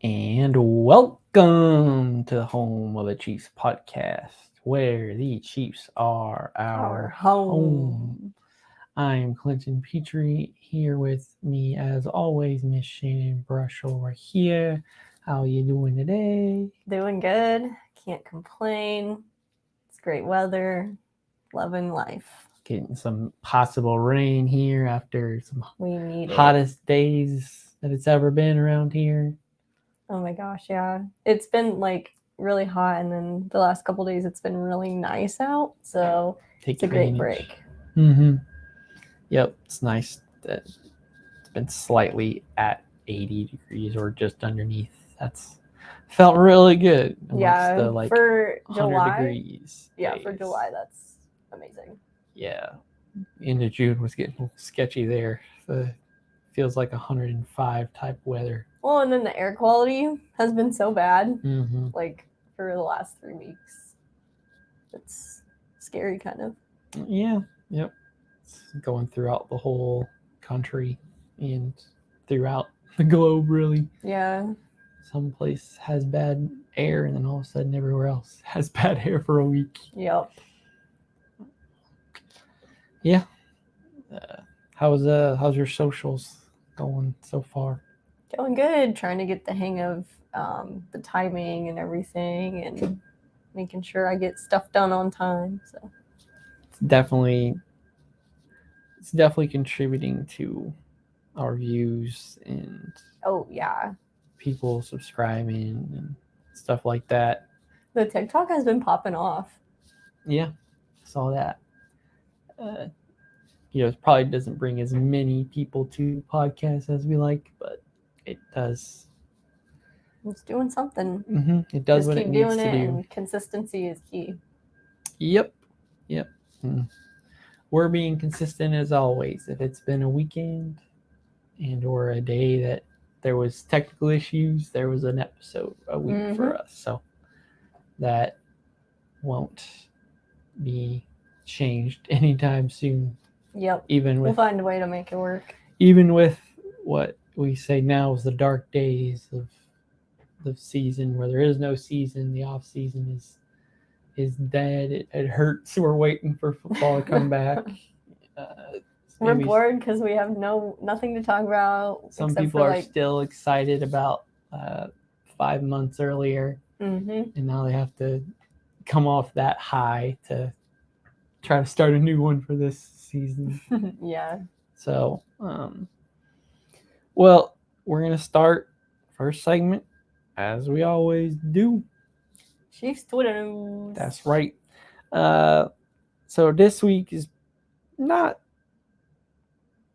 And welcome to the home of the Chiefs podcast, where the Chiefs are Our our home. home. I'm Clinton Petrie, here with me as always, Miss Shannon Brush over here. How you doing today? Doing good. Can't complain. It's great weather. Loving life. Getting some possible rain here after some We need it. hottest days that it's ever been around here. Oh my gosh, yeah. It's been like really hot, and then the last couple days it's been really nice out. So Take it's a great advantage. break. Mm-hmm. Yep, it's nice that it's been slightly at 80 degrees or just underneath. That's felt really good amongst Yeah, the like for 100 July. degrees. Yeah, days. for July, that's amazing. Yeah, end of June was getting sketchy there. Feels like 105 type weather. Well, and then the air quality has been so bad, Mm-hmm. like for the last 3 weeks. It's scary, kind of. Yeah, yep. It's going throughout the whole country and throughout the globe, really. Yeah. Some place has bad air, and then all of a sudden everywhere else has bad air for a week. Yep. Yeah. How's your socials going so far? Going good. Trying to get the hang of the timing and everything, and making sure I get stuff done on time. So It's definitely contributing to our views and oh yeah, people subscribing and stuff like that. the TikTok has been popping off. Yeah, saw that. It probably doesn't bring as many people to podcasts as we like, but it does. It's doing something. It does Just what it keep needs doing to it, do. and consistency is key. Yep, yep. Mm. We're being consistent as always. If it's been a weekend and or a day that there was technical issues, there was an episode a week for us. So that won't be changed anytime soon. Yep. Even We'll with find a way to make it work. even with what we say now is the dark days of the season, where there is no season, the off season is dead. It hurts. We're waiting for football to come back. We're bored because we have nothing to talk about. Some people are still excited about 5 months earlier, and now they have to come off that high to try to start a new one for this season. Yeah. So, well, we're gonna start first segment as we always do. Chiefs Twitter news. That's right. So this week is not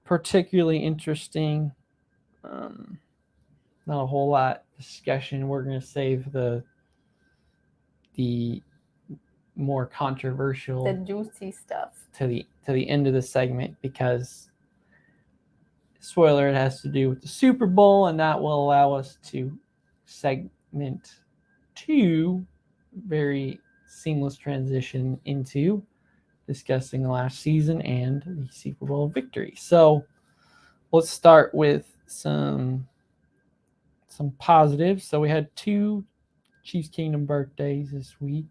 particularly interesting. Not a whole lot discussion. We're gonna save the more controversial, the juicy stuff to the end of the segment, because spoiler, it has to do with the Super Bowl, and that will allow us to segment 2, very seamless transition into discussing the last season and the Super Bowl victory. So let's start with some positives. So we had 2 Chiefs Kingdom birthdays this week.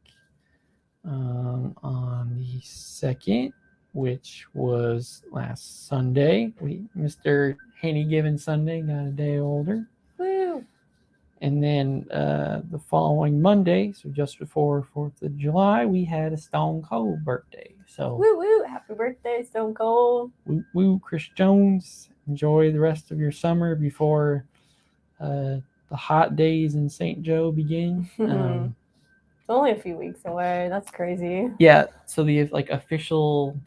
On the 2nd, which was last Sunday, Mr. Haney Given Sunday got a day older. Woo! And then the following Monday, so just before 4th of July, we had a Stone Cold birthday. So woo woo! Happy birthday, Stone Cold! Woo woo, Chris Jones. Enjoy the rest of your summer before the hot days in St. Joe begin. It's only a few weeks away. That's crazy. Yeah, so the official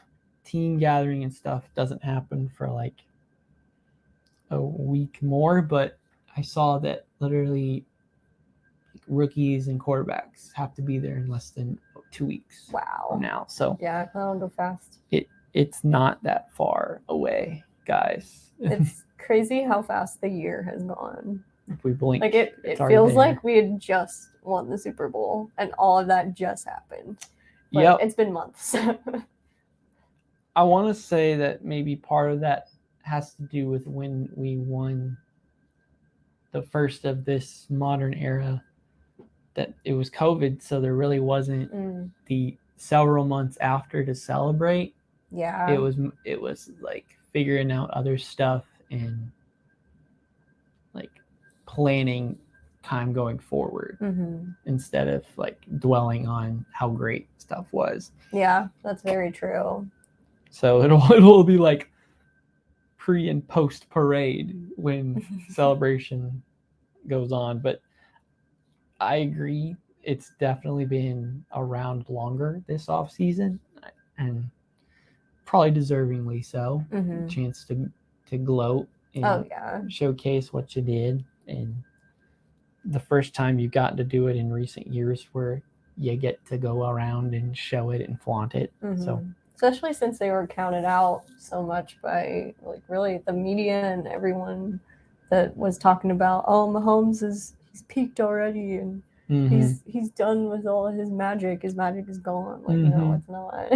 team gathering and stuff doesn't happen for like a week more, but I saw that literally rookies and quarterbacks have to be there in less than 2 weeks. Wow. From now. So yeah, that'll go fast. It's not that far away, guys. It's crazy how fast the year has gone. If we blink, like it feels like we had just won the Super Bowl and all of that just happened. But yep. It's been months. I want to say that maybe part of that has to do with when we won the first of this modern era that it was COVID, so there really wasn't the several months after to celebrate. Yeah. It was like figuring out other stuff and like planning time going forward instead of like dwelling on how great stuff was. Yeah, that's very true. So it'll be like pre and post parade when celebration goes on. But I agree, it's definitely been around longer this off season, and probably deservingly so. Chance to gloat and showcase what you did, and the first time you've gotten to do it in recent years where you get to go around and show it and flaunt it. So especially since they were counted out so much by like really the media and everyone that was talking about, oh, Mahomes he's peaked already and he's done with all his magic. His magic is gone. Like no, it's not.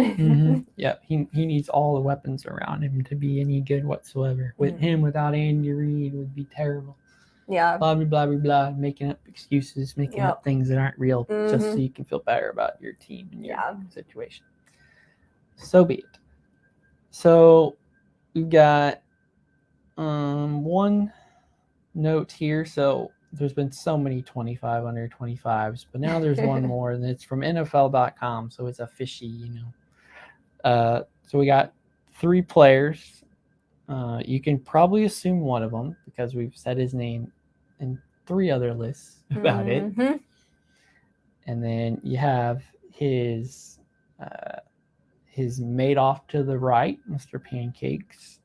Yeah, he needs all the weapons around him to be any good whatsoever. With him, without Andy Reid, would be terrible. Yeah. Blah blah blah blah blah. Making up excuses, making up things that aren't real, just so you can feel better about your team and your situation. So be it. So we've got one note here. So there's been so many 25 under 25s, but now there's one more, and it's from NFL.com. So it's a fishy, so we got 3 players. You can probably assume one of them because we've said his name in 3 other lists about it. And then you have his mate off to the right, Mr. Pancakes.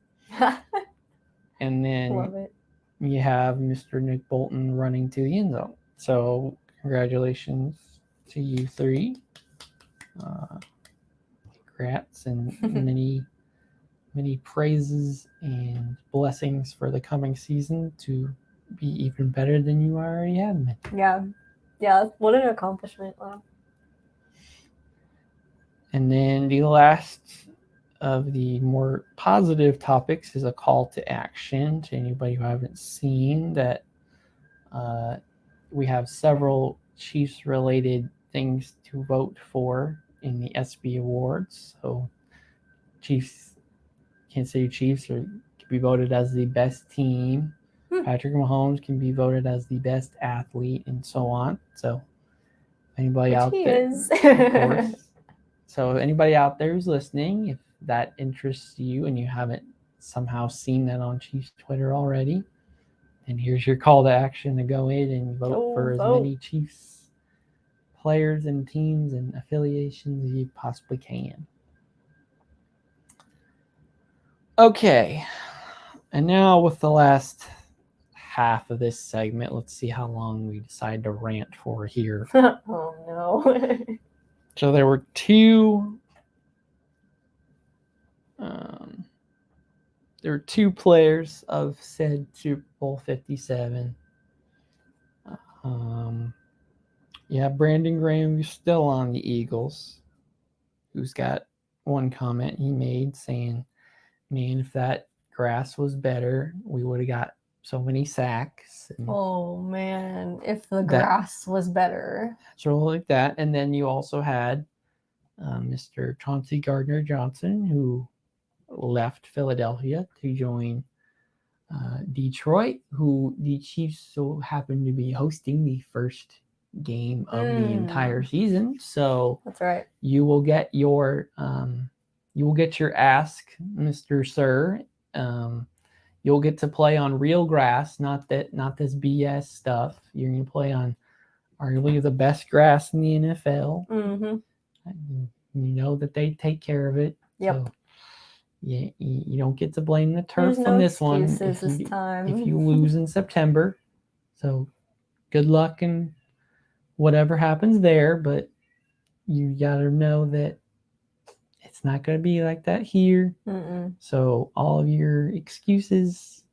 And then Love it. You have Mr. Nick Bolton running to the end zone. So congratulations to you 3. Congrats and many praises and blessings for the coming season to be even better than you already have been. Yeah, what an accomplishment. Wow. And then the last of the more positive topics is a call to action to anybody who haven't seen that. We have several Chiefs related things to vote for in the SB Awards. So Kansas City Chiefs can be voted as the best team. Patrick Mahomes can be voted as the best athlete, and so on. So anybody out there, of course. So anybody out there who's listening, if that interests you and you haven't somehow seen that on Chiefs Twitter already, then here's your call to action to go in and vote for as many Chiefs players and teams and affiliations as you possibly can. Okay, and now with the last half of this segment, let's see how long we decide to rant for here. Oh no. So there were 2 players of said Super Bowl 57. Yeah, Brandon Graham, who's still on the Eagles, who's got one comment he made saying, man, if that grass was better, we would have got so many sacks. And oh man, if the grass was better. So like that. And then you also had Mr. Chauncey Gardner-Johnson, who left Philadelphia to join Detroit, who the Chiefs so happened to be hosting the first game of the entire season. So that's right. You will get your ask, Mr. Sir. You'll get to play on real grass, not this BS stuff. You're going to play on arguably the best grass in the NFL. You know that they take care of it. Yep. So you don't get to blame the turf on this one if you lose in September. So good luck and whatever happens there, but you got to know that it's not going to be like that here. So all of your excuses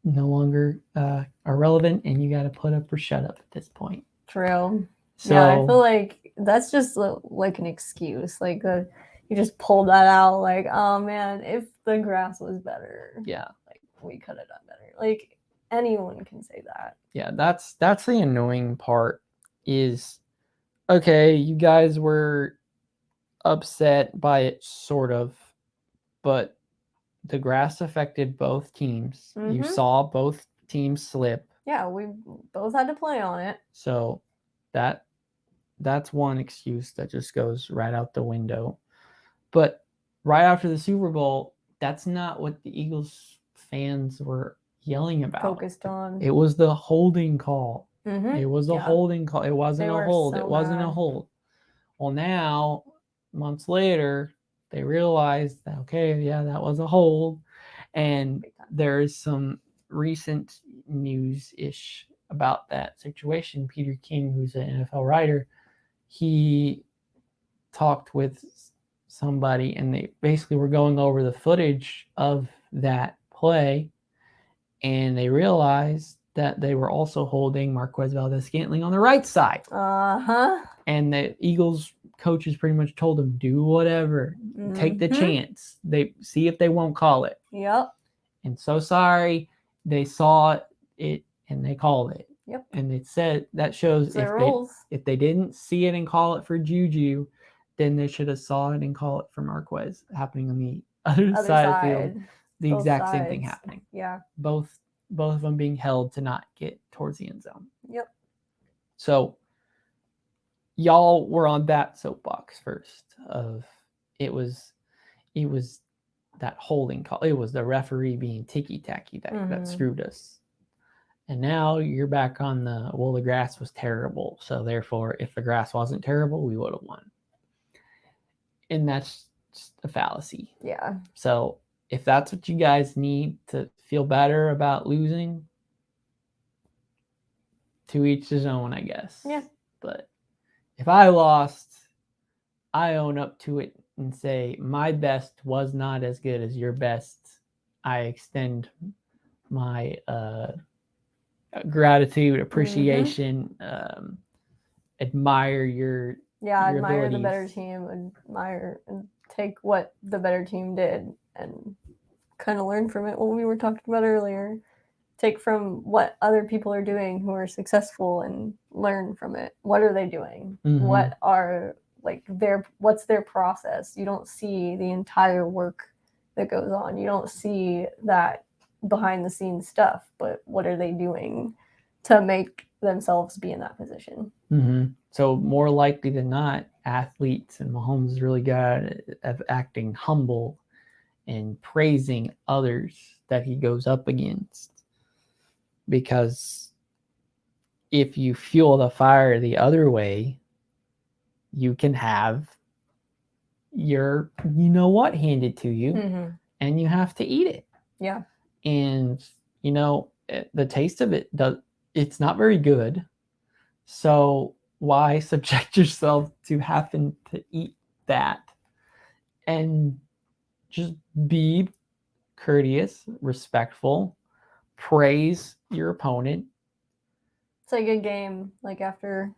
no longer are relevant, and you got to put up or shut up at this point. True. So, yeah, I feel like that's just like an excuse. Like you just pulled that out. Like, oh man, if the grass was better, yeah, like we could have done better. Like, anyone can say that. Yeah, that's the annoying part is, okay, you guys were upset by it sort of, but the grass affected both teams. You Mhm. saw both teams slip. Yeah, we both had to play on it. So that's one excuse that just goes right out the window. But right after the Super Bowl, that's not what the Eagles fans were yelling about. Focused on. It was the holding call. Mhm. It was a Yeah. holding call. It wasn't They a were hold. so It wasn't a mad. hold. Well, now, months later, they realized that, okay, yeah, that was a hold. And Big time. there is some recent news-ish about that situation. Peter King, who's an NFL writer, he talked with somebody and they basically were going over the footage of that play, and they realized that they were also holding Marquez Valdez-Scantling on the right side. Uh-huh. And the Eagles coaches pretty much told him, do whatever, take the Mhm. chance. They see if they won't call it. Yep. And so sorry, they saw it and they called it. Yep. And it said that shows It's the rules. if they didn't see it and call it for Juju, then they should have saw it and call it for Marquez happening on the other side of the field. The Both exact same thing sides. happening. Yeah. Both of them being held to not get towards the end zone. Yep. So y'all were on that soapbox first of it was that holding call. It was the referee being ticky-tacky that Mhm. screwed us. And now you're back on the grass was terrible. So therefore, if the grass wasn't terrible, we would have won. And that's just a fallacy. Yeah. So if that's what you guys need to feel better about losing, to each his own, I guess. Yeah. But if I lost, I own up to it and say my best was not as good as your best. I extend my gratitude, appreciation, admire your admire abilities. the better team, admire and take what the better team did and kind of learn from it. What we were talking about earlier, take from what other people are doing who are successful and learn from it. What are they doing? Mhm. What are what's their process? You don't see the entire work that goes on. You don't see that behind the scenes stuff, but what are they doing to make themselves be in that position? Mm-hmm. So more likely than not, athletes, and Mahomes is really good at acting humble and praising others that he goes up against. Because if you fuel the fire the other way, you can have your handed to you, and you have to eat it. Yeah. And the taste of it's not very good. So why subject yourself to having to eat that? And just be courteous, respectful, praise your opponent. It's like a game, like after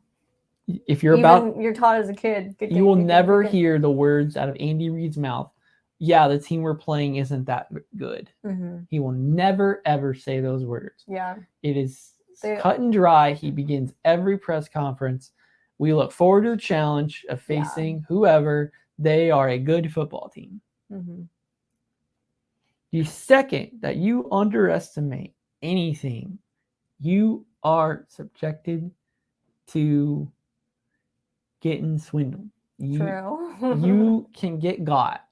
if you're taught as a kid, good you game, will good never game, good game. hear the words out of Andy Reid's mouth, yeah, the team we're playing isn't that good. He will never ever say those words. Yeah. It is cut and dry. He begins every press conference. We look forward to the challenge of facing whoever. They are a good football team. The second that you underestimate anything, you are subjected to getting swindled. True. You can get got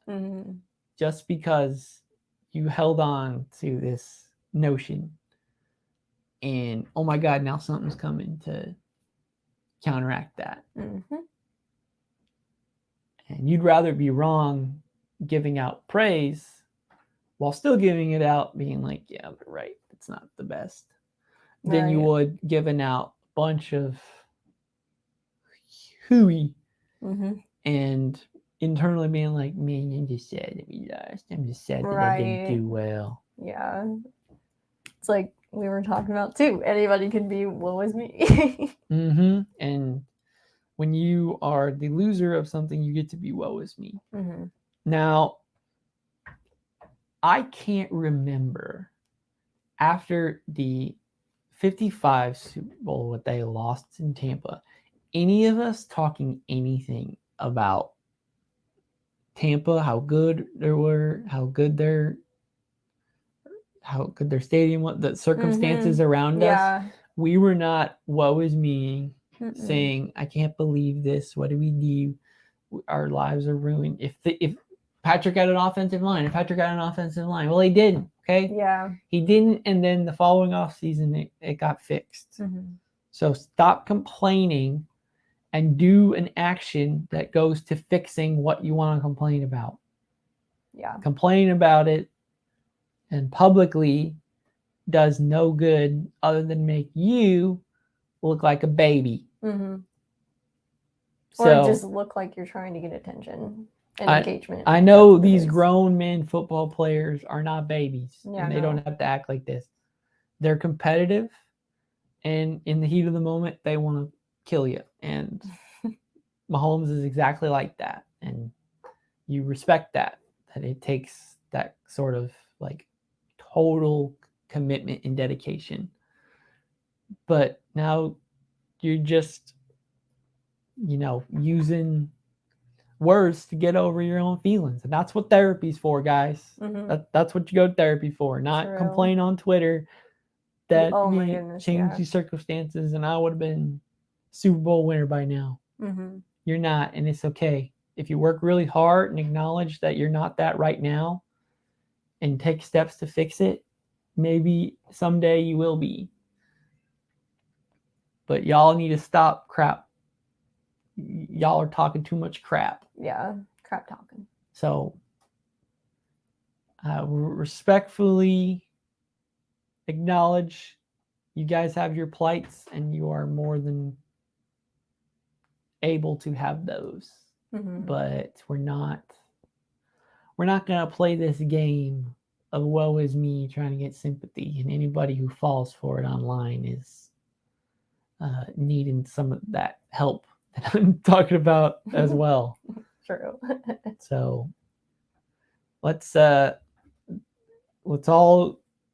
just because you held on to this notion. And oh my God, now something's coming to counteract that. And you'd rather be wrong giving out praise while still giving it out, being like, yeah, but right, it's not the best, than you would giving out a bunch of hooey and internally being like, man, I'm just sad that we lost. I'm just sad that I didn't do well. Yeah. It's like we were talking about too. Anybody can be woe is me. And when you are the loser of something, you get to be woe is me. Now, I can't remember after the 55 Super Bowl, what they lost in Tampa, any of us talking anything about Tampa, how good they were, how good their stadium was, the circumstances around us, Yeah. we were not woe is me Mm-mm. saying, I can't believe this. What do we do? Our lives are ruined. If Patrick had an offensive line, well, he didn't. Okay. Yeah. He didn't, and then the following off season, it got fixed. Mm-hmm. So stop complaining and do an action that goes to fixing what you want to complain about. Yeah. Complain about it and publicly does no good other than make you look like a baby. Mm-hmm. So, or just look like you're trying to get attention and engagement. I know these grown men football players are not babies, Yeah, and they don't have to act like this. They're competitive, and in the heat of the moment, they want to kill you. And Mahomes is exactly like that. And you respect that it takes that sort of like total commitment and dedication. But now you're just, using words to get over your own feelings. And that's what therapy's for, guys. Mm-hmm. That's what you go to therapy for, not complain on Twitter that changed these circumstances and I would have been Super Bowl winner by now. Mm-hmm. You're not, and it's okay. If you work really hard and acknowledge that you're not that right now and take steps to fix it, maybe someday you will be. But y'all need to stop crap. Y'all are talking too much crap. Yeah, crap talking. So respectfully acknowledge you guys have your plights and you are more than able to have those. Mm-hmm. But we're not going to play this game of woe is me trying to get sympathy, and anybody who falls for it online is needing some of that help that I'm talking about as well. True. So let's all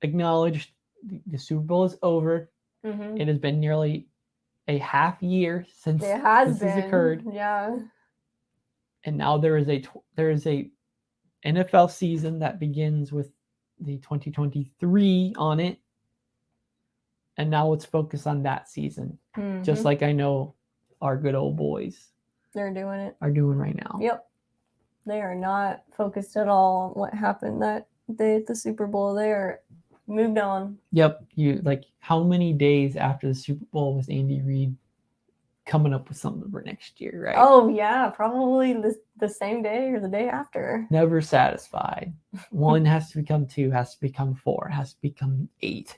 acknowledge the Super Bowl is over. Mm-hmm. It has been nearly a half year since this has occurred. Yeah. And now there is a NFL season that begins with the 2023 on it. And now let's focus on that season. Mm-hmm. Just like I know our good old boys are doing right now. Yep. They are not focused at all on what happened that day at the Super Bowl. They are moved on. Yep. How many days after the Super Bowl was Andy Reid coming up with something for next year, right? Oh, yeah. Probably the same day or the day after. Never satisfied. 1 has to become 2, has to become 4, has to become 8.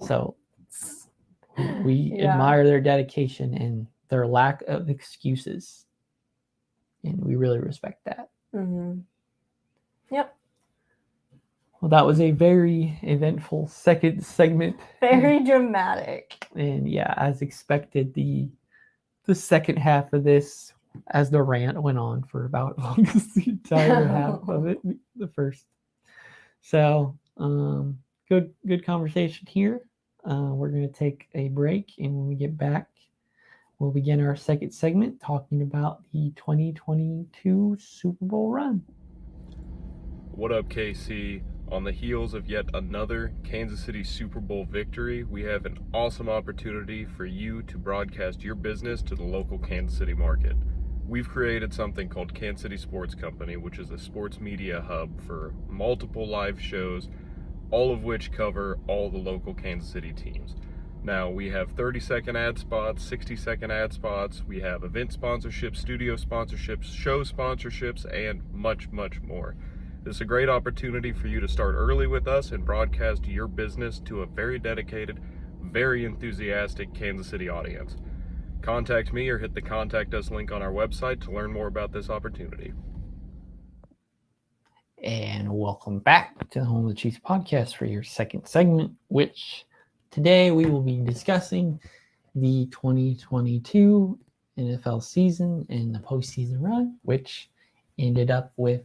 So we admire their dedication and their lack of excuses. And we really respect that. Mm-hmm. Yep. Well, that was a very eventful second segment. Very dramatic. And yeah, as expected, the second half of this, as the rant went on for about the entire half of it, the first. So, good conversation here. We're going to take a break, and when we get back, we'll begin our second segment talking about the 2022 Super Bowl run. What up, KC? On the heels of yet another Kansas City Super Bowl victory, we have an awesome opportunity for you to broadcast your business to the local Kansas City market. We've created something called Kansas City Sports Company, which is a sports media hub for multiple live shows, all of which cover all the local Kansas City teams. Now, we have 30-second ad spots, 60-second ad spots, we have event sponsorships, studio sponsorships, show sponsorships, and much, much more. This is a great opportunity for you to start early with us and broadcast your business to a very dedicated, very enthusiastic Kansas City audience. Contact me or hit the Contact Us link on our website to learn more about this opportunity. And welcome back to the Home of the Chiefs podcast for your second segment, which today we will be discussing the 2022 NFL season and the postseason run, which ended up with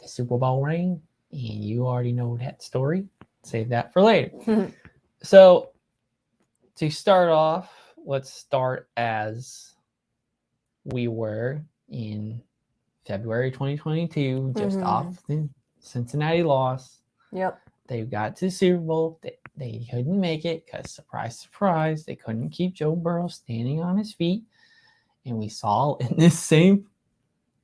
the Super Bowl ring, and you already know that story. save that for later. So to start off, let's start as we were in February 2022, just off the Cincinnati loss. Yep. They got to the Super Bowl. They couldn't make it because, surprise, surprise, they couldn't keep Joe Burrow standing on his feet. And we saw in this same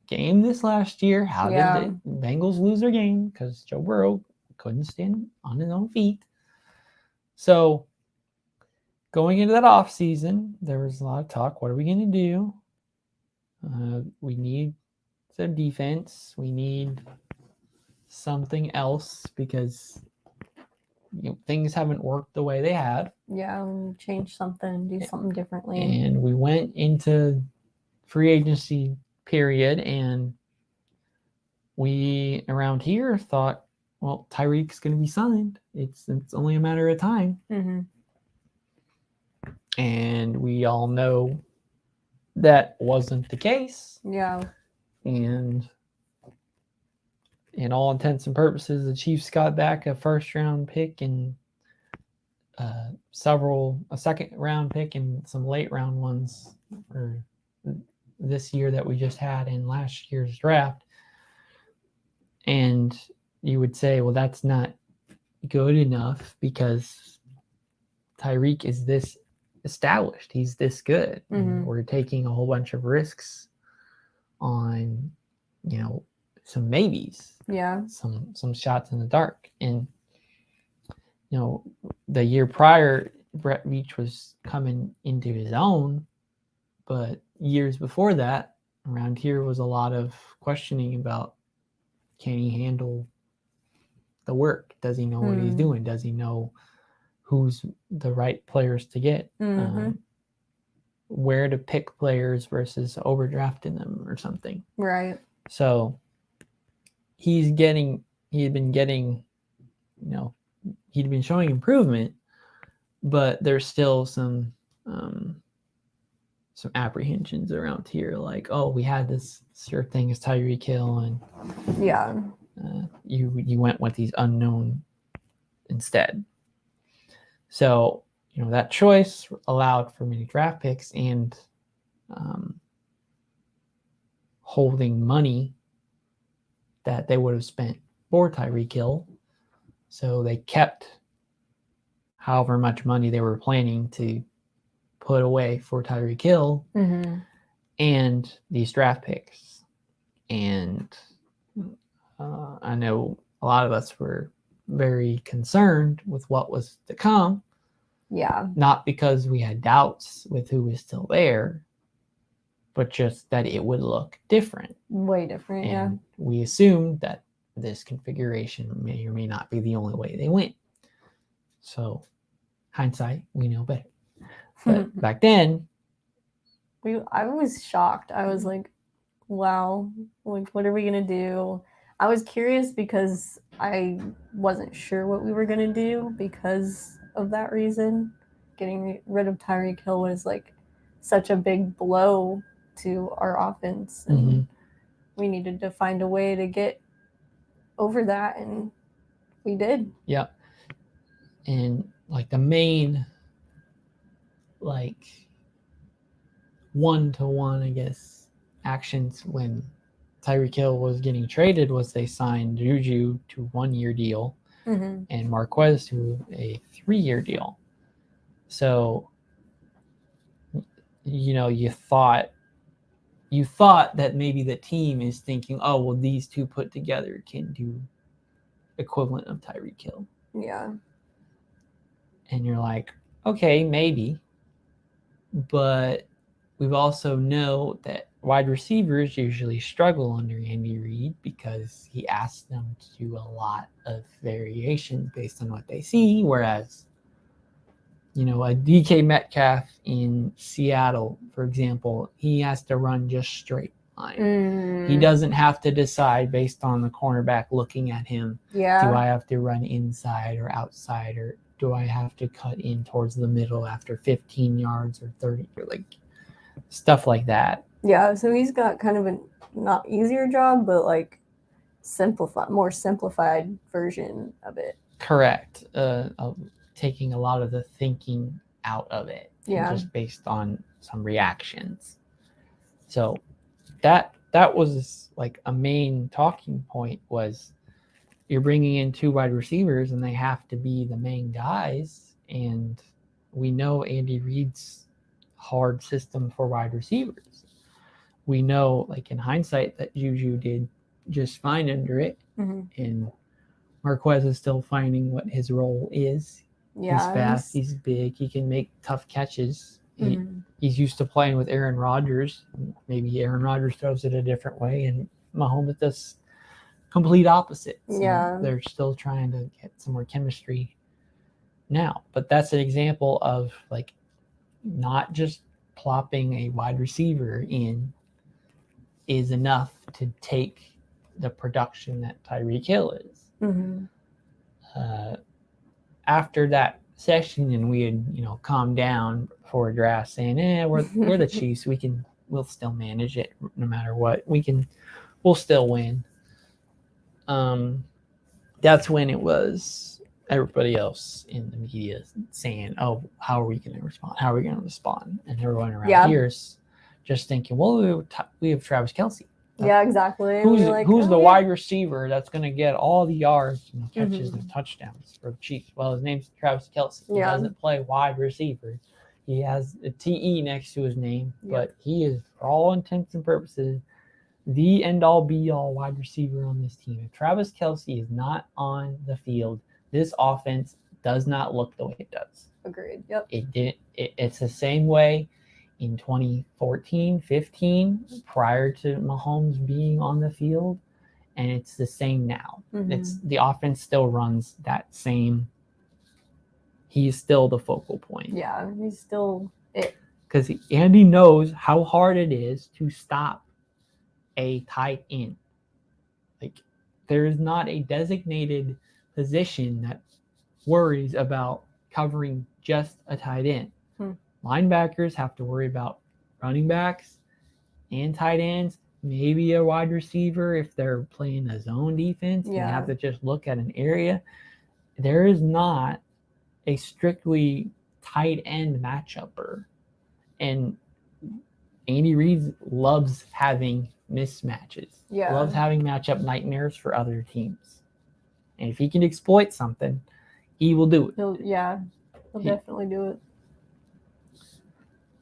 game this last year, how did the Bengals lose their game? Because Joe Burrow couldn't stand on his own feet. So going into that offseason, there was a lot of talk. What are we going to do? We need some defense. We need something else because things haven't worked the way they had. Yeah, change something, do something differently. And we went into free agency period, and we around here thought, well, Tyreek's going to be signed. It's only a matter of time. And we all know that wasn't the case. Yeah. And in all intents and purposes, the Chiefs got back a first-round pick and a second-round pick and some late-round ones for this year that we just had in last year's draft. And you would say, well, that's not good enough because Tyreek is this established. He's this good. We're taking a whole bunch of risks on, some maybes. Yeah. Some shots in the dark. And, the year prior, Brett Veach was coming into his own. But years before that, around here was a lot of questioning about, can he handle the work? Does he know what he's doing? Does he know who's the right players to get? Where to pick players versus overdrafting them or something. Right. So he'd been showing improvement, but there's still some apprehensions around here, like, oh, we had this sure thing as Tyreek Hill, and you went with these unknown instead. So that choice allowed for many draft picks and holding money that they would have spent for Tyreek Hill. So they kept however much money they were planning to put away for Tyreek Hill and these draft picks. And I know a lot of us were very concerned with what was to come. Yeah. Not because we had doubts with who was still there, but just that it would look different. Way different, and we assumed that this configuration may or may not be the only way they went. So, hindsight, we know better. But back then, I was shocked. I was like, wow, like, what are we going to do? I was curious because I wasn't sure what we were going to do because of that reason. Getting rid of Tyreek Hill was like such a big blow to our offense. And we needed to find a way to get over that, and we did. Yeah. And like the main, like, one-to-one, I guess, actions when Tyreek Hill was getting traded was they signed Juju to a 1-year deal and Marquez to a 3-year deal. So, you thought that maybe the team is thinking, oh, well, these two put together can do equivalent of Tyreek Hill. Yeah. And you're like, okay, maybe. But we've also know that wide receivers usually struggle under Andy Reid because he asks them to do a lot of variation based on what they see. Whereas, a DK Metcalf in Seattle, for example, he has to run just straight line. He doesn't have to decide based on the cornerback looking at him. Yeah. Do I have to run inside or outside, or do I have to cut in towards the middle after 15 yards or 30, or like stuff like that. Yeah, so he's got kind of a not easier job, but like more simplified version of it. Correct. Taking a lot of the thinking out of it, and Yeah. just based on some reactions. So that was like a main talking point was you're bringing in 2 wide receivers and they have to be the main guys, and we know Andy Reid's hard system for wide receivers. We know, like in hindsight, that Juju did just fine under it, and Marquez is still finding what his role is. Yeah, He's fast, he's big, he can make tough catches. Mm-hmm. He's used to playing with Aaron Rodgers. Maybe Aaron Rodgers throws it a different way, and Mahomes does complete opposites. Yeah. They're still trying to get some more chemistry now. But that's an example of like not just plopping a wide receiver in is enough to take the production that Tyreek Hill is. After that session, and we had calmed down before draft, saying, we're the Chiefs, we'll still manage it no matter what. We'll still win. That's when it was everybody else in the media saying, oh, how are we going to respond? How are we going to respond? And everyone around here is just thinking, well, we have Travis Kelce. Yeah, exactly. Who's the wide receiver that's going to get all the yards and catches and touchdowns for the Chiefs? Well, his name's Travis Kelce. He doesn't play wide receiver. He has a TE next to his name, but he is, for all intents and purposes, the end-all, be-all wide receiver on this team. If Travis Kelce is not on the field, this offense does not look the way it does. Agreed. Yep. It's the same way in 2014, 15, prior to Mahomes being on the field, and it's the same now. It's the offense still runs that same. He's still the focal point. Yeah, he's still it. Because Andy knows how hard it is to stop a tight end. Like, there is not a designated position that worries about covering just a tight end. Linebackers have to worry about running backs and tight ends, maybe a wide receiver if they're playing a zone defense. You have to just look at an area. There is not a strictly tight end matchupper. And Andy Reid loves having mismatches. Loves having matchup nightmares for other teams. And if he can exploit something, he will do it. He'll definitely do it.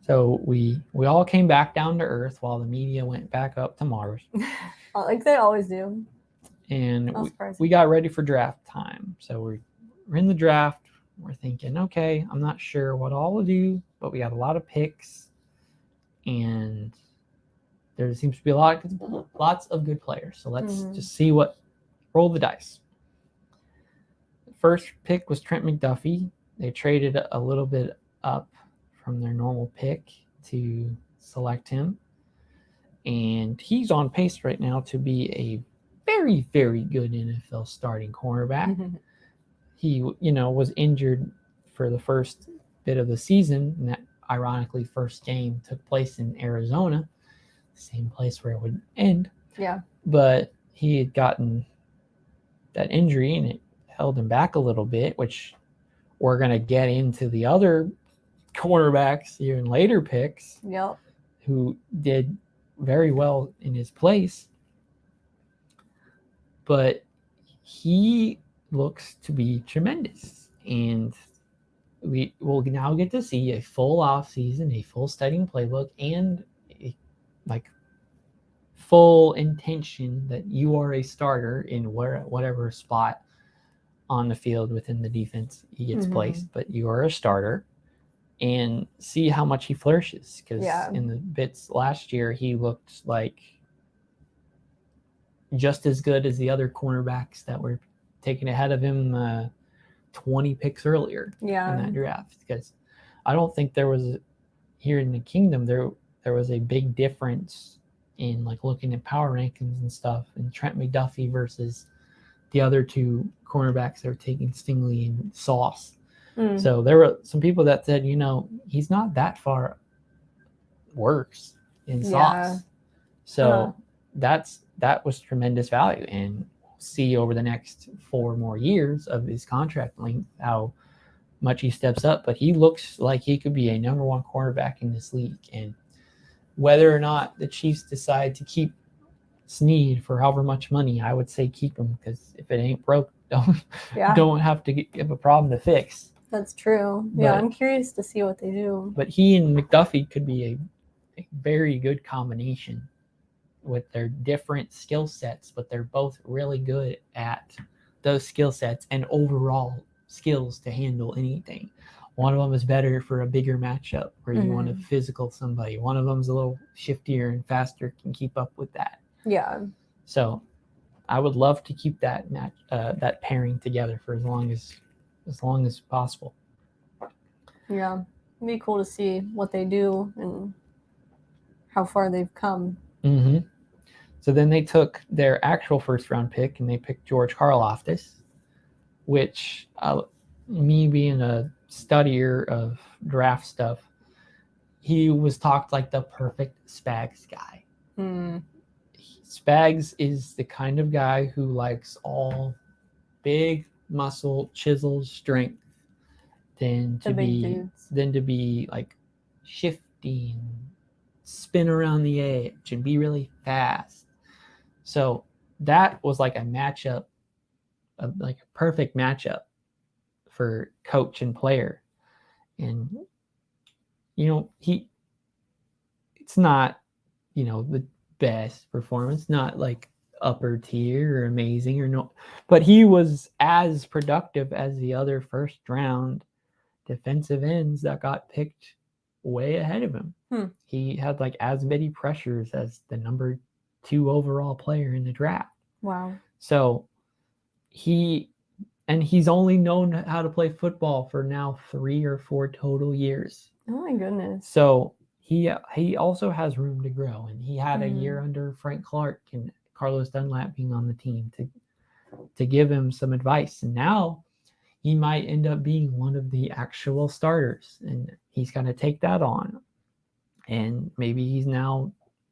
So we all came back down to earth while the media went back up to Mars. Like they always do. And we got ready for draft time. So we're in the draft. We're thinking, okay, I'm not sure what all we'll do, but we got a lot of picks. And there seems to be lots of good players. So let's just see roll the dice. The first pick was Trent McDuffie. They traded a little bit up from their normal pick to select him. And he's on pace right now to be a very, very good NFL starting cornerback. He, was injured for the first bit of the season, and that ironically first game took place in Arizona, same place where it would end. Yeah. But he had gotten that injury and it held him back a little bit, which we're going to get into the other cornerbacks, even later picks, who did very well in his place. But he looks to be tremendous. And we will now get to see a full off season, a full studying playbook, and full intention that you are a starter in whatever spot on the field within the defense he gets placed, but you are a starter, and see how much he flourishes. Because in the bits last year, he looked like just as good as the other cornerbacks that were taken ahead of him 20 picks earlier in that draft. Because I don't think there was here in the Kingdom there was a big difference in looking at power rankings and stuff, and Trent McDuffie versus the other two cornerbacks that were taking Stingley and Sauce. So there were some people that said, he's not that far worse in Sauce. So that was tremendous value, and we'll see over the next 4 more years of his contract length how much he steps up. But he looks like he could be a number 1 cornerback in this league. And whether or not the Chiefs decide to keep Snead for however much money, I would say keep him, because if it ain't broke, don't have to give a problem to fix. That's true. Yeah, I'm curious to see what they do. But he and McDuffie could be a very good combination with their different skill sets, but they're both really good at those skill sets and overall skills to handle anything. One of them is better for a bigger matchup where you want to physical somebody. One of them's a little shiftier and faster, can keep up with that. Yeah. So I would love to keep that that pairing together for as long as possible. Yeah. It'd be cool to see what they do and how far they've come. Mm-hmm. So then they took their actual first-round pick and they picked George Karlaftis, which me being a studier of draft stuff, he was talked like the perfect Spags guy. Spags is the kind of guy who likes all big muscle, chiseled strength than to be like shifty and spin around the edge and be really fast. So that was like a matchup, like a perfect matchup for coach and player. And it's not the best performance, not like upper tier or amazing or no, but he was as productive as the other first round defensive ends that got picked way ahead of him. He had like as many pressures as the number 2 overall player in the draft. Wow. So he's only known how to play football for now 3 or 4 total years. Oh my goodness. So he also has room to grow, and he had a year under Frank Clark and Carlos Dunlap being on the team to give him some advice. And now he might end up being one of the actual starters, and he's going to take that on. And maybe he's now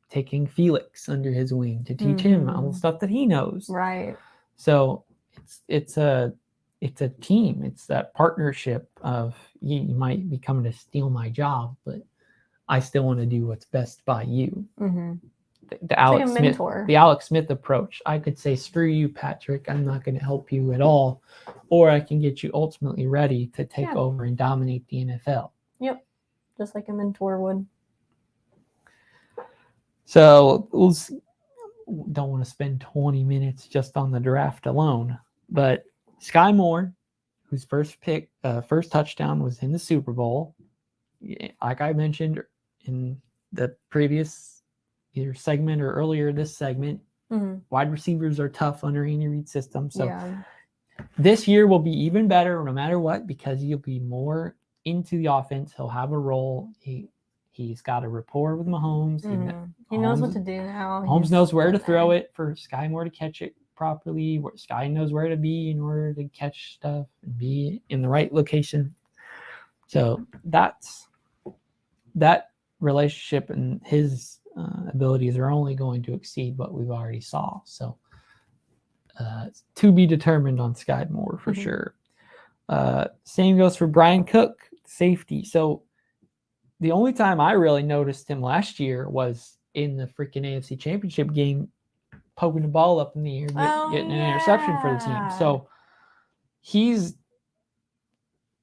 taking Felix under his wing to teach him all the stuff that he knows. Right. So it's a team. It's that partnership of you might be coming to steal my job, but I still want to do what's best by you. The Alex Smith approach. I could say, screw you, Patrick. I'm not going to help you at all. Or I can get you ultimately ready to take over and dominate the NFL. Yep. Just like a mentor would. So don't want to spend 20 minutes just on the draft alone. But Sky Moore, whose first touchdown was in the Super Bowl, like I mentioned in the previous either segment or earlier this segment, wide receivers are tough under Andy Reid's system. So this year will be even better no matter what, because he'll be more into the offense. He'll have a role. He's got a rapport with Mahomes. He knows what to do now. Mahomes knows where to throw it for Sky Moore to catch it properly. Where Sky knows where to be in order to catch stuff and be in the right location. So that relationship and his abilities are only going to exceed what we've already saw. So to be determined on Sky Moore for sure. Same goes for Brian Cook, safety. So the only time I really noticed him last year was in the freaking AFC Championship game, poking the ball up in the air, getting an interception for the team. So he's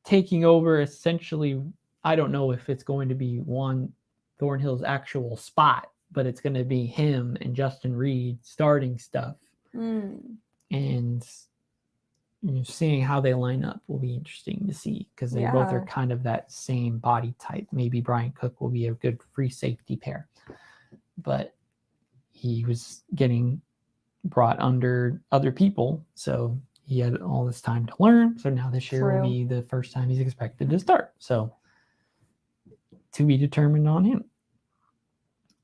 taking over essentially. I don't know if it's going to be Juan Thornhill's actual spot, but it's going to be him and Justin Reed starting stuff. And seeing how they line up will be interesting to see, because they both are kind of that same body type. Maybe Brian Cook will be a good free safety pair, but he was getting brought under other people, so he had all this time to learn. So now this year will be the first time he's expected to start. So to be determined on him.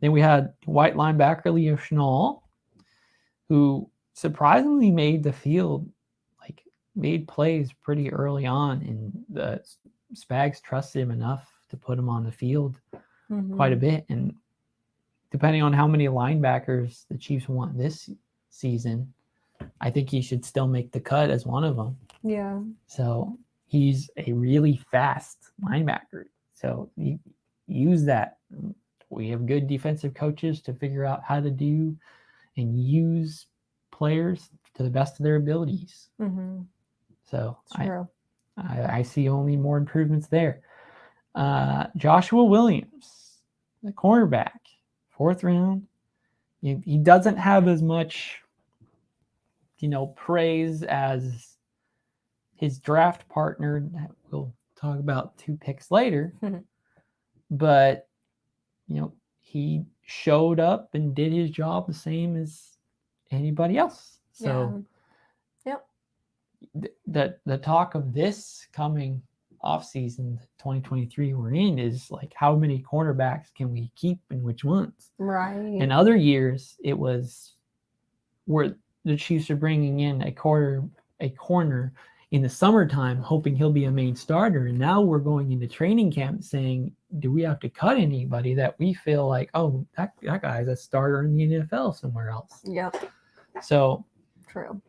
Then we had white linebacker Leo Chenal, who surprisingly made plays pretty early on, and the Spags trusted him enough to put him on the field quite a bit. And depending on how many linebackers the Chiefs want this season, I think he should still make the cut as one of them. Yeah. So he's a really fast linebacker. So you use that. We have good defensive coaches to figure out how to do and use players to the best of their abilities. Mm-hmm. So True. I see only more improvements there. Joshua Williams, the cornerback, 4th round. He doesn't have as much, praise as his draft partner that we'll talk about 2 picks later. But, he showed up and did his job the same as anybody else. So the talk of this coming offseason 2023 we're in is like, how many cornerbacks can we keep and which ones? Right. In other years, it was where the Chiefs are bringing in a corner in the summertime, hoping he'll be a main starter. And now we're going into training camp saying, do we have to cut anybody that we feel like, oh, that guy's a starter in the NFL somewhere else? Yep. So True.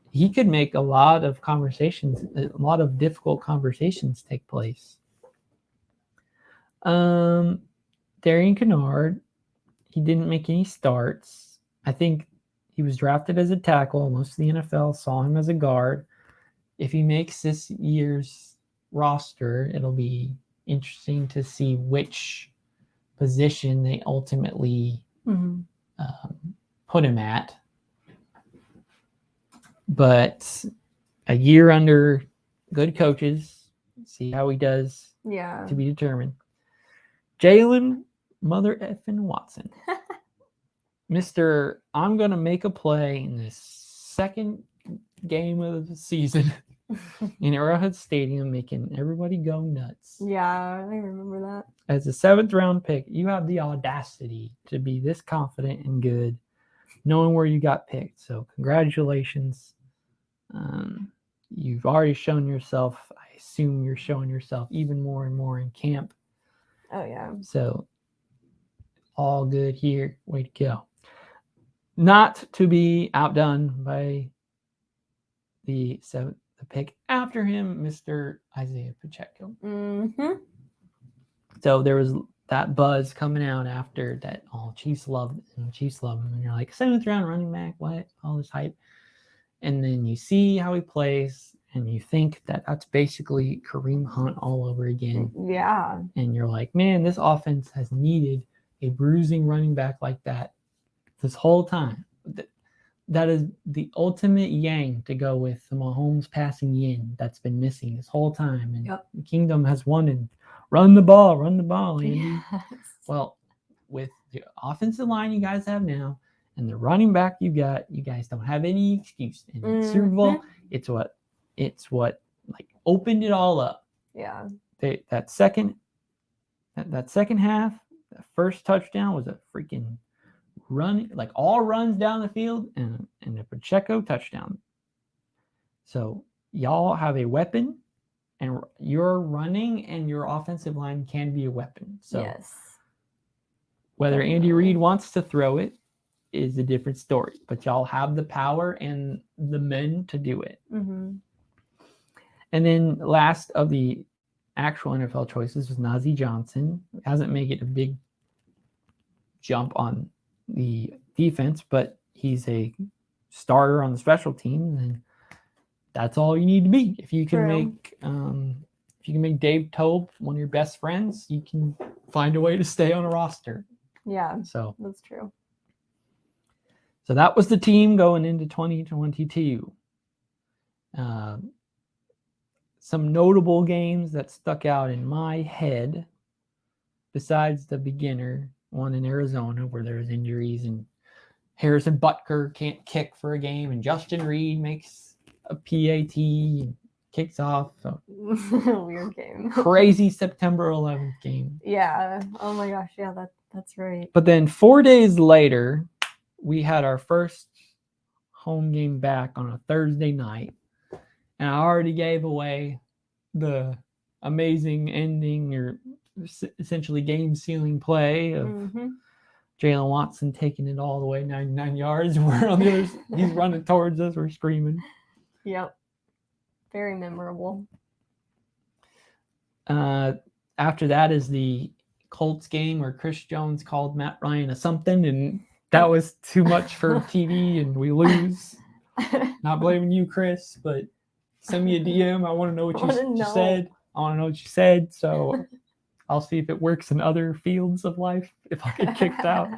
he could make a lot of difficult conversations take place. Darian Kennard, he didn't make any starts. I think he was drafted as a tackle. Most of the NFL saw him as a guard. If he makes this year's roster, it'll be interesting to see which position they ultimately put him at. But a year under good coaches, see how he does. Yeah. To be determined. Jalen Mother effing Watson. Mr. I'm going to make a play in this second game of the season in Arrowhead Stadium, making everybody go nuts. Yeah, I remember that. As a 7th round pick, you have the audacity to be this confident and good, knowing where you got picked. So congratulations. You've already shown yourself. I assume you're showing yourself even more and more in camp. Oh, yeah. So all good here. Way to go. Not to be outdone by the pick after him, Mr. Isaiah Pacheco. Mm-hmm. So there was that buzz coming out after that. Oh, Chiefs love him. And you're like, 7th round running back, what? All this hype. And then you see how he plays, and you think that that's basically Kareem Hunt all over again. Yeah. And you're like, man, this offense has needed a bruising running back like that this whole time. That is the ultimate yang to go with the Mahomes passing yin that's been missing this whole time. And the Kingdom has wanted run the ball, Andy. Yes. Well, with the offensive line you guys have now and the running back you got, you guys don't have any excuse. And in Super Bowl, it's what like opened it all up. Yeah. That second half, the first touchdown was a freaking run, like all runs down the field and a Pacheco touchdown. So y'all have a weapon, and your running and your offensive line can be a weapon. So yes. Whether Andy Reid wants to throw it is a different story, but y'all have the power and the men to do it. Mm-hmm. And then last of the actual NFL choices was Najee Johnson. Hasn't made it a big jump on the defense, but he's a starter on the special teams, and that's all you need to be. If you can make Dave Toub one of your best friends, you can find a way to stay on a roster. Yeah, so that's true. So that was the team going into 2022. Some notable games that stuck out in my head, besides the beginner one in Arizona where there's injuries and Harrison Butker can't kick for a game and Justin Reed makes a PAT and kicks off. So weird game. Crazy September 11th game. Yeah. Oh my gosh. Yeah, that's right. But then 4 days later, we had our first home game back on a Thursday night. And I already gave away the amazing ending or essentially game-sealing play of Jalen Watson taking it all the way 99 yards. We're on the other. He's running towards us. We're screaming. Yep. Very memorable. After that is the Colts game where Chris Jones called Matt Ryan a something, and that was too much for TV, and we lose. Not blaming you, Chris, but send me a DM. I want to know what you said. I want to know what you said, so I'll see if it works in other fields of life if I get kicked out.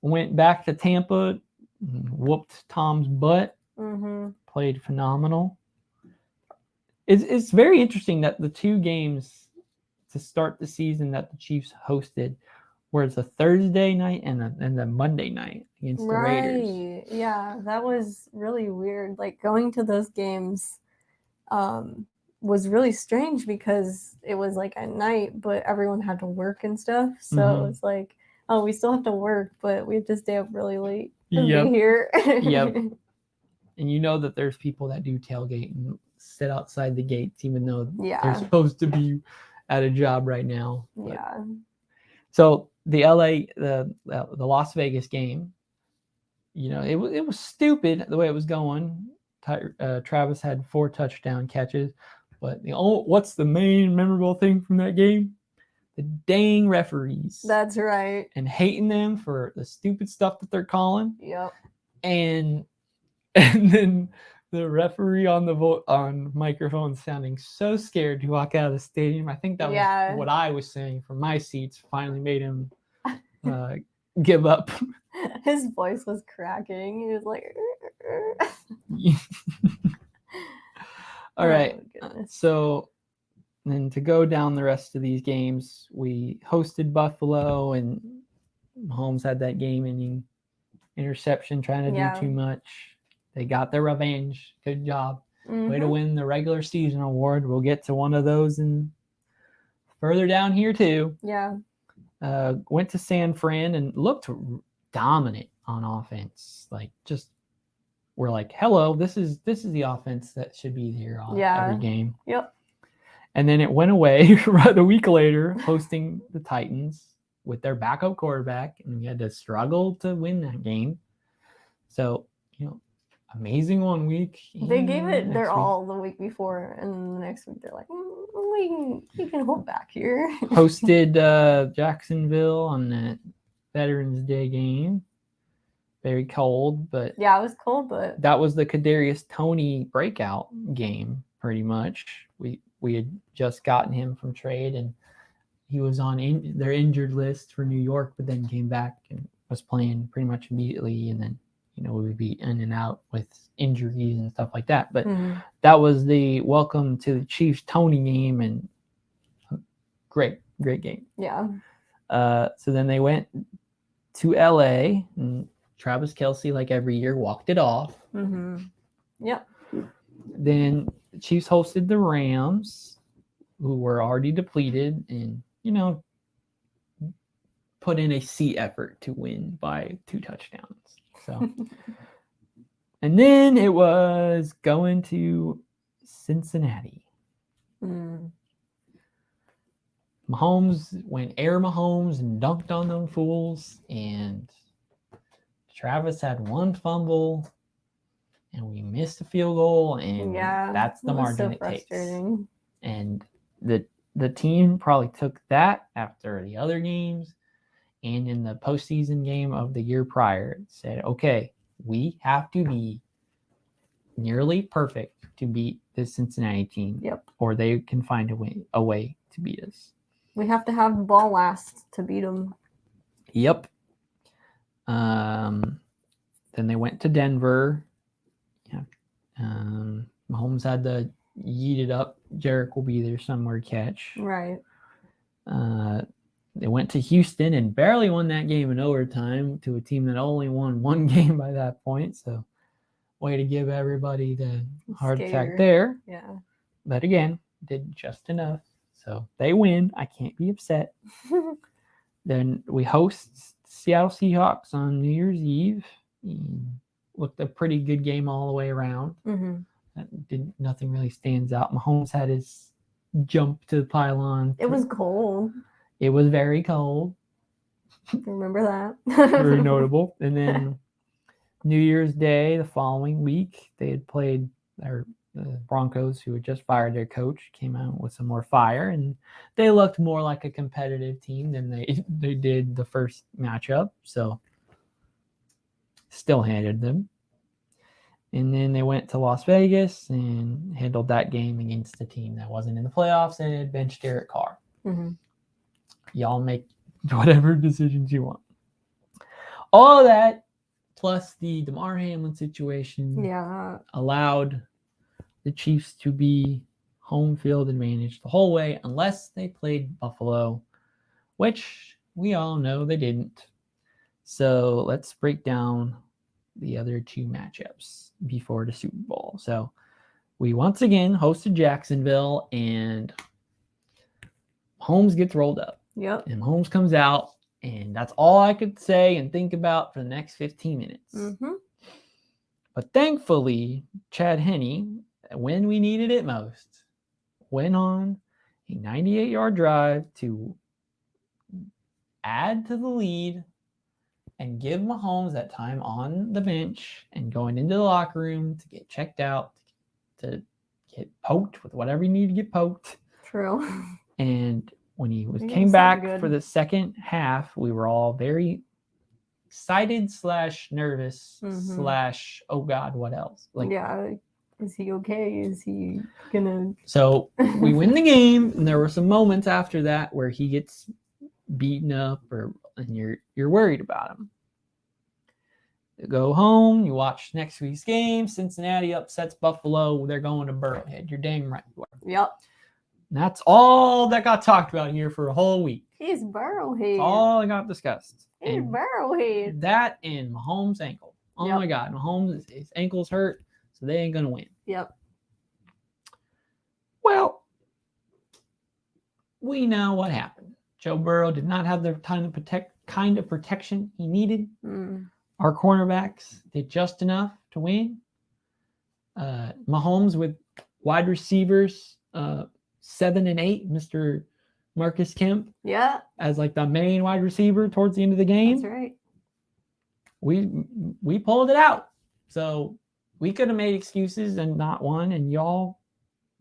Went back to Tampa, whooped Tom's butt, played phenomenal. It's very interesting that the two games to start the season that the Chiefs hosted were the Thursday night and the Monday night against the Raiders. Yeah, that was really weird. Like going to those games was really strange because it was like at night, but everyone had to work and stuff. So it's like, oh, we still have to work, but we have to stay up really late to be here. Yep. And you know that there's people that do tailgate and sit outside the gates, even though they're supposed to be at a job right now. But. Yeah. So the Las Vegas game, it was stupid the way it was going. Travis had 4 touchdown catches, but what's the main memorable thing from that game? The dang referees. That's right. And hating them for the stupid stuff that they're calling. Yep. And then the referee on microphone sounding so scared to walk out of the stadium. I think that was what I was saying from my seats. Finally made him give up. His voice was cracking. He was like, all right. So then to go down the rest of these games, we hosted Buffalo, and Mahomes had that game-ending interception, trying to do too much. They got their revenge. Good job. Way to win the regular season award. We'll get to one of those and further down here too. Yeah. Went to San Fran and looked dominant on offense. Like we're like, hello, this is the offense that should be here on every game. Yep. And then it went away right a week later, hosting the Titans with their backup quarterback, and we had to struggle to win that game. So, amazing 1 week. They gave it their all the week before, and the next week they're like, we can hold back here. Hosted Jacksonville on that Veterans Day game. Very cold, but yeah, it was cold, but that was the Kadarius Toney breakout game, pretty much. We had just gotten him from trade, and he was on their injured list for New York, but then came back and was playing pretty much immediately, and then we would be in and out with injuries and stuff like that. But that was the welcome to the Chiefs Toney game, and great game. Yeah. So then they went to LA, and Travis Kelce, like every year, walked it off. Yep. Then the Chiefs hosted the Rams, who were already depleted, and put in a C effort to win by 2 touchdowns. So, and then it was going to Cincinnati. Mahomes went Air Mahomes and dunked on them fools, and Travis had 1 fumble, and we missed a field goal, and that's the margin it takes. And the team probably took that after the other games. And in the postseason game of the year prior, said, okay, we have to be nearly perfect to beat this Cincinnati team. Yep. Or they can find a way to beat us. We have to have the ball last to beat them. Yep. Then they went to Denver. Mahomes had the yeet it up, Jarek will be there somewhere catch. Right. They went to Houston and barely won that game in overtime to a team that only won 1 game by that point. So, way to give everybody the heart attack there. Yeah. But again, did just enough. So, they win. I can't be upset. Then we host Seattle Seahawks on New Year's Eve. Looked a pretty good game all the way around. Nothing really stands out. Mahomes had his jump to the pylon. It was cold. It was very cold. Remember that. Very notable. And then New Year's Day, the following week, they had played the Broncos, who had just fired their coach, came out with some more fire, and they looked more like a competitive team than they did the first matchup. So still handed them. And then they went to Las Vegas and handled that game against a team that wasn't in the playoffs and had benched Derek Carr. Mhm. Y'all make whatever decisions you want. All of that, plus the DeMar Hamlin situation, Yeah. allowed the Chiefs to be home field advantage the whole way, unless they played Buffalo, which we all know they didn't. So let's break down the other two matchups before the Super Bowl. So we once again hosted Jacksonville, and Mahomes gets rolled up. Yep. And Mahomes comes out, and that's all I could say and think about for the next 15 minutes. Mm-hmm. But thankfully, Chad Henne, when we needed it most, went on a 98-yard drive to add to the lead and give Mahomes that time on the bench and going into the locker room to get checked out, to get poked with whatever you need to get poked. True. And when he He came did back something good. for the second half, we were all very excited / nervous / oh God, what else? Yeah. Is he okay? Is he gonna? So we win the game, and there were some moments after that where he gets beaten up, and you're worried about him. You go home, you watch next week's game. Cincinnati upsets Buffalo. They're going to Burrowhead. You're dang right you are. Yep. And that's all that got talked about here for a whole week. He's Burrowhead. All that got discussed. He's And Burrowhead. that and Mahomes' ankle. Oh Yep. my God, Mahomes, his ankle's hurt, so they ain't gonna win. Yep. Well, we know what happened. Joe Burrow did not have the kind of protection he needed. Our cornerbacks did just enough to win. Mahomes with wide receivers 7 and 8, Mr. Marcus Kemp Yeah. as like the main wide receiver towards the end of the game. That's right. We pulled it out. So we could have made excuses and not won, and y'all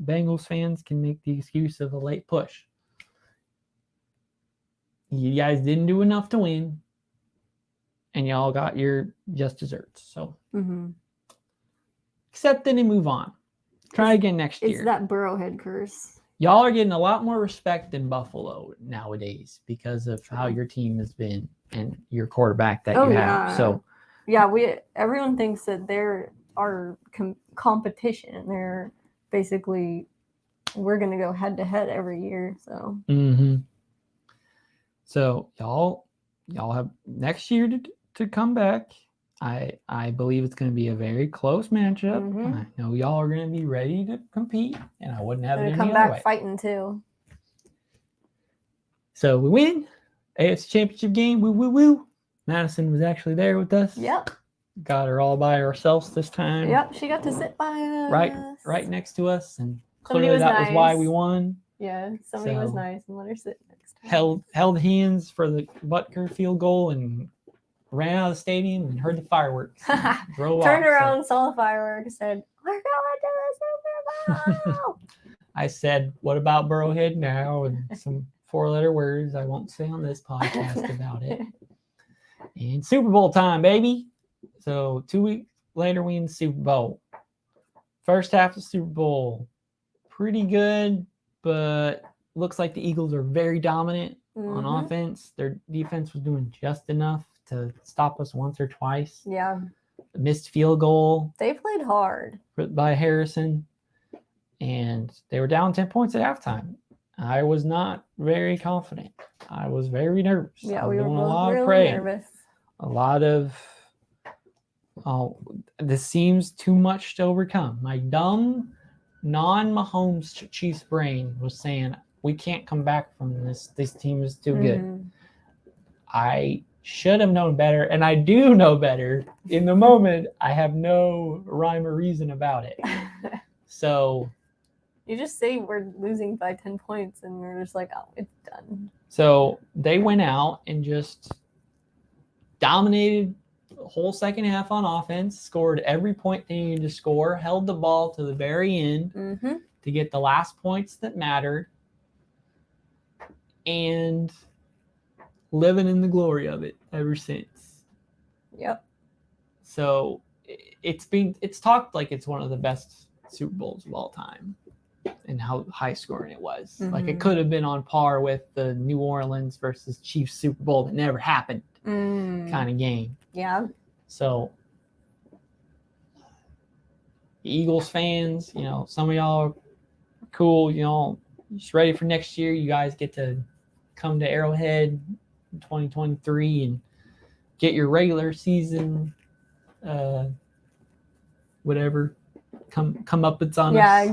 Bengals fans can make the excuse of a late push. You guys didn't do enough to win, and y'all got your just desserts. So accept it and move on. Try again next year. It's that Burrowhead curse. Y'all are getting a lot more respect than Buffalo nowadays because of how your team has been and your quarterback that you have. Yeah. So yeah, everyone thinks that they're our competition. They're basically, we're gonna go head to head every year. So. So y'all have next year to come back. I believe it's going to be a very close matchup. I know y'all are going to be ready to compete, and I wouldn't have it any come other back way. fighting too. So we win AFC Championship game. Woo woo woo! Madison was actually there with us. Yep. Got her all by ourselves this time. Yep. She got to sit by us. Right next to us, and Somebody clearly was that was why nice. we won. Yeah. Somebody was So, nice and let her sit next to us. Held hands for the Butker field goal and ran out of the stadium and heard the fireworks. Drove Turned off, so- around, saw the fireworks, said, "We're going to the Super Bowl." I said, "What about Burrowhead now?" and some 4-letter words I won't say on this podcast about it. And Super Bowl time, baby. So 2 weeks later, we in the Super Bowl. First half of the Super Bowl, pretty good, but looks like the Eagles are very dominant on offense. Their defense was doing just enough to stop us once or twice. Yeah. Missed field goal They played hard. by Harrison, and they were down 10 points at halftime. I was not very confident. I was very nervous. Yeah, I was we were doing a both lot of really praying. nervous. A lot of, this seems too much to overcome. My dumb, non-Mahomes Chiefs brain was saying, we can't come back from this. This team is too good. I should have known better, and I do know better. In the moment, I have no rhyme or reason about it. So You just say we're losing by 10 points and we're just like, oh, it's done. So they went out and just dominated the whole second half on offense, scored every point they needed to score, held the ball to the very end Mm-hmm. to get the last points that mattered, and living in the glory of it ever since. Yep. So it's talked like it's one of the best Super Bowls of all time, and how high scoring it was. Like it Mhm. could have been on par with the New Orleans versus Chiefs Super Bowl that never happened kind of game. Yeah. So Eagles fans, some of y'all are cool, just ready for next year. You guys get to come to Arrowhead in 2023 and get your regular season whatever come up it's on Yeah, us.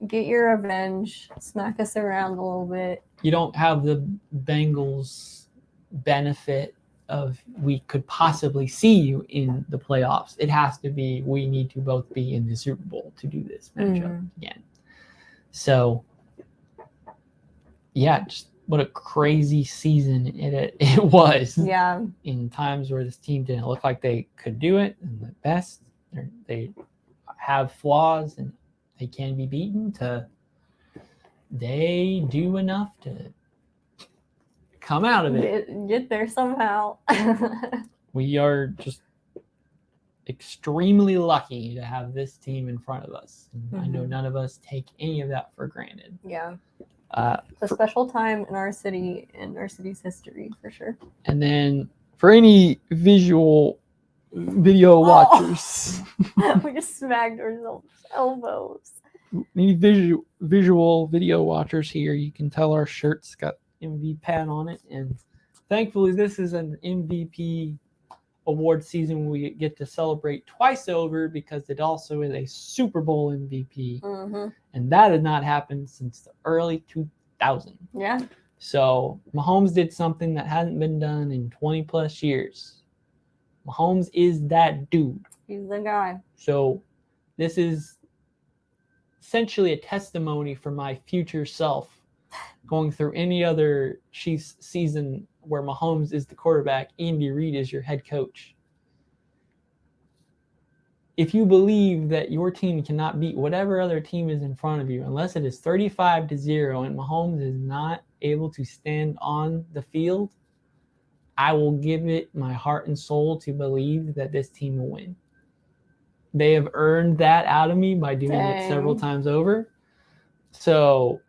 get your revenge. Smack us around a little bit. You don't have the Bengals benefit of we could possibly see you in the playoffs. It has to be we need to both be in the Super Bowl to do this matchup again. So yeah, just what a crazy season it was. Yeah. In times where this team didn't look like they could do it, and the best they have flaws and they can be beaten, to they do enough to come out of it. Get there somehow. We are just extremely lucky to have this team in front of us. And I know none of us take any of that for granted. Yeah. A special time in our city and our city's history for sure. And then for any video watchers, We just smacked ourselves elbows. any visual video watchers here, you can tell our shirt's got MVP on it, and thankfully this is an MVP award season we get to celebrate twice over, because it also is a Super Bowl MVP, and that had not happened since the early 2000s. Yeah. So Mahomes did something that hadn't been done in 20 plus years. Mahomes is that dude. He's the guy. So this is essentially a testimony for my future self going through any other Chiefs season where Mahomes is the quarterback, Andy Reid is your head coach. If you believe that your team cannot beat whatever other team is in front of you, unless it is 35-0 and Mahomes is not able to stand on the field, I will give it my heart and soul to believe that this team will win. They have earned that out of me by doing it several times over. So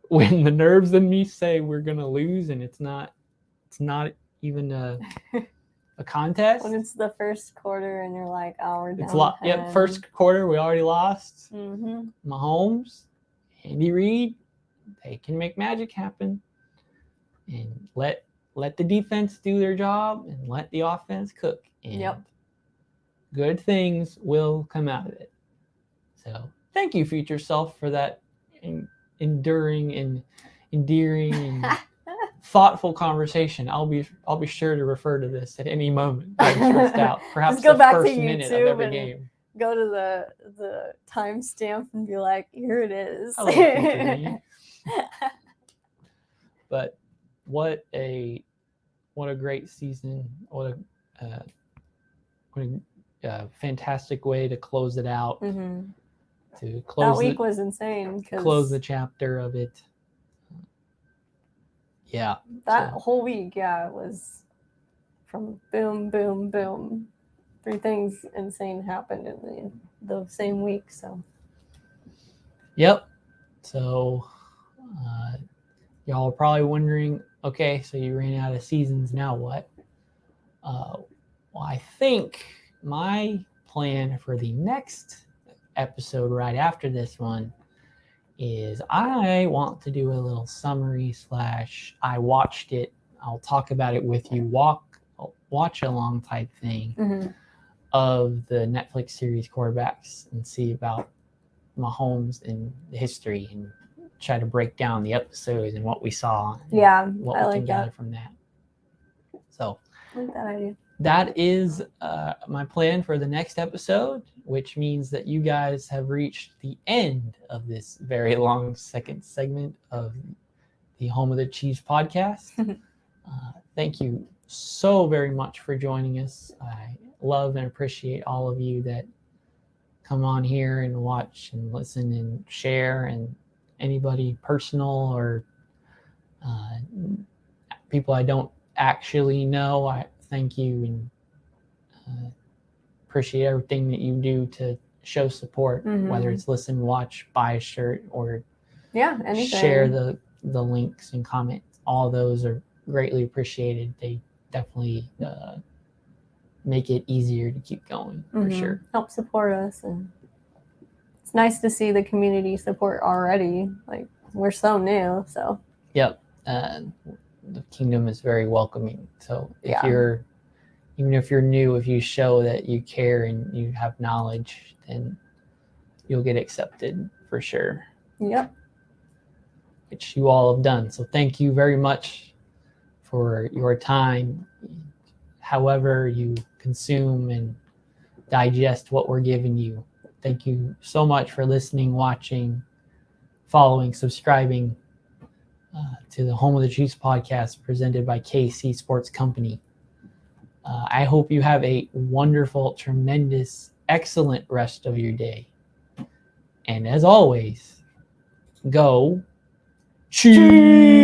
when the nerves in me say we're gonna lose and it's not even a contest. When it's the first quarter and you're like, oh, we're down. Yep, first quarter we already lost. Mm-hmm. Mahomes, Andy Reid, they can make magic happen, and let the defense do their job and let the offense cook. And good things will come out of it. So thank you, future self, for that enduring and endearing and thoughtful conversation. I'll be sure to refer to this at any moment. I'm stressed out. Perhaps just go the back first to minute of YouTube every and game. Go to the timestamp and be like, here it is. I love future me. But what a great season. What a fantastic way to close it out. Mm-hmm. To close that week was insane. Close the chapter of it. Yeah. That whole week, it was from boom, boom, boom. 3 things insane happened in the same week. So. Yep. So, y'all are probably wondering, okay, so you ran out of seasons, now what? Well, I think my plan for the next episode right after this one is I want to do a little summary / I watched it. I'll talk about it with you, watch along type thing of the Netflix series Quarterbacks, and see about Mahomes and the history, and try to break down the episodes and what we saw. What I we like can gather that from that. So I like that idea. that is my plan for the next episode, which means that you guys have reached the end of this very long second segment of the Home of the Chiefs podcast. Thank you so very much for joining us. I love and appreciate all of you that come on here and watch and listen and share, and anybody personal or people I don't actually know. I thank you and appreciate everything that you do to show support, whether it's listen, watch, buy a shirt, or anything. share the links and comments. All those are greatly appreciated. They definitely make it easier to keep going for sure. Help support us, and it's nice to see the community support already. Like, we're so new, so Yep. The kingdom is very welcoming. So even if you're new, if you show that you care and you have knowledge, then you'll get accepted for sure. Yep. Which you all have done. So thank you very much for your time. However you consume and digest what we're giving you. Thank you so much for listening, watching, following, subscribing to the Home of the Chiefs podcast presented by KC Sports Company. I hope you have a wonderful, tremendous, excellent rest of your day. And as always, go Chiefs!